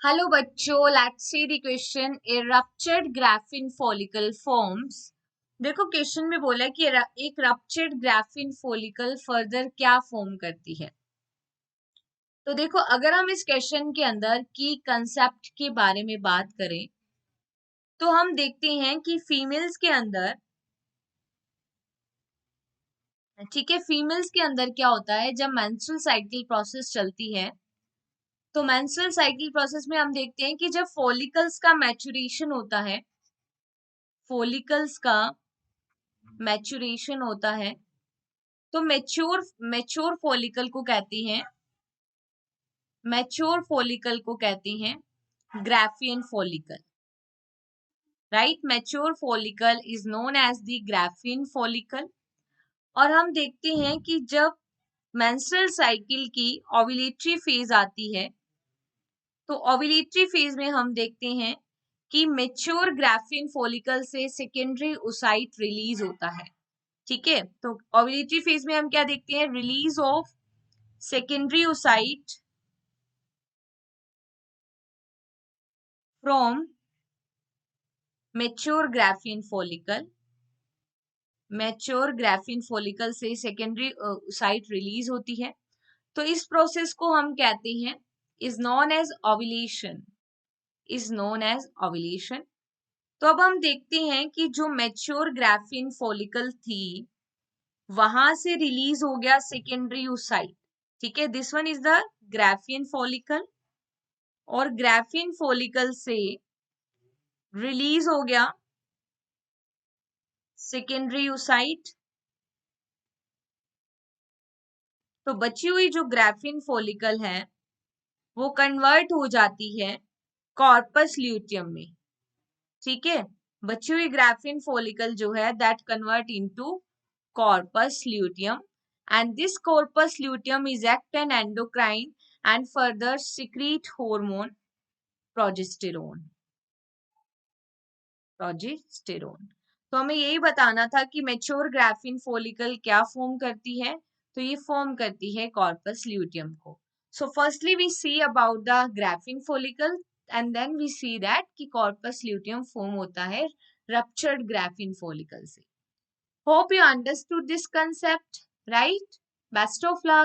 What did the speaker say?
Hello बच्चों, let's see the question. A ruptured graphene follicle forms. देखो question में बोला है कि एक रप्चर्ड ग्राफिन फॉलिकल फर्दर क्या फॉर्म करती है। तो देखो, अगर हम इस क्वेश्चन के अंदर की कंसेप्ट के बारे में बात करें तो हम देखते हैं कि फीमेल्स के अंदर, ठीक है, फीमेल्स के अंदर क्या होता है जब मेंस्ट्रुअल साइकिल प्रोसेस चलती है। तो मेंस्ट्रुअल साइकिल प्रोसेस में हम देखते हैं कि जब फॉलिकल्स का मैचुरेशन होता है, फॉलिकल्स का मैचुरेशन होता है तो मैच्योर फॉलिकल को कहती हैं, मैच्योर फॉलिकल को कहती हैं Graafian follicle. Right, mature follicle is known as the Graafian follicle. और हम देखते हैं कि जब मेंस्ट्रुअल साइकिल की ओव्यूलेटरी फेज आती है तो ओव्यूलेटरी फेज में हम देखते हैं कि मैच्योर ग्राफियन फॉलिकल से सेकेंडरी ओसाइट रिलीज होता है। ठीक है, तो ओव्यूलेटरी फेज में हम क्या देखते हैं, release of secondary oocyte from mature Graafian follicle. Mature Graafian follicle से सेकेंडरी ओसाइट रिलीज होती है, तो इस प्रोसेस को हम कहते हैं is known as ovulation, is known as ovulation. तो अब हम देखते हैं कि जो मैच्योर ग्राफियन फॉलिकल थी वहां से रिलीज हो गया सेकेंडरी ओसाइट। ठीक है, this one is the Graafian follicle, और ग्राफियन फॉलिकल से रिलीज हो गया सेकेंडरी ओसाइट। तो बची हुई जो ग्राफियन फॉलिकल है वो कन्वर्ट हो जाती है कॉर्पस ल्यूटियम में। ठीक है, बची हुई ग्राफियन फॉलिकल जो है that convert into corpus luteum, and this corpus luteum is act N endocrine and further secrete hormone progesterone. Progesterone. तो हमें यही बताना था कि मैच्योर ग्राफियन फॉलिकल क्या फॉर्म करती है, तो ये फॉर्म करती है कॉर्पस ल्यूटियम को। So firstly we see about the Graafian follicle and then we see that कि कॉर्पस ल्यूटियम फॉर्म होता है रप्चर्ड ग्राफियन फॉलिकल से। Hope you understood this concept, right? Best of luck.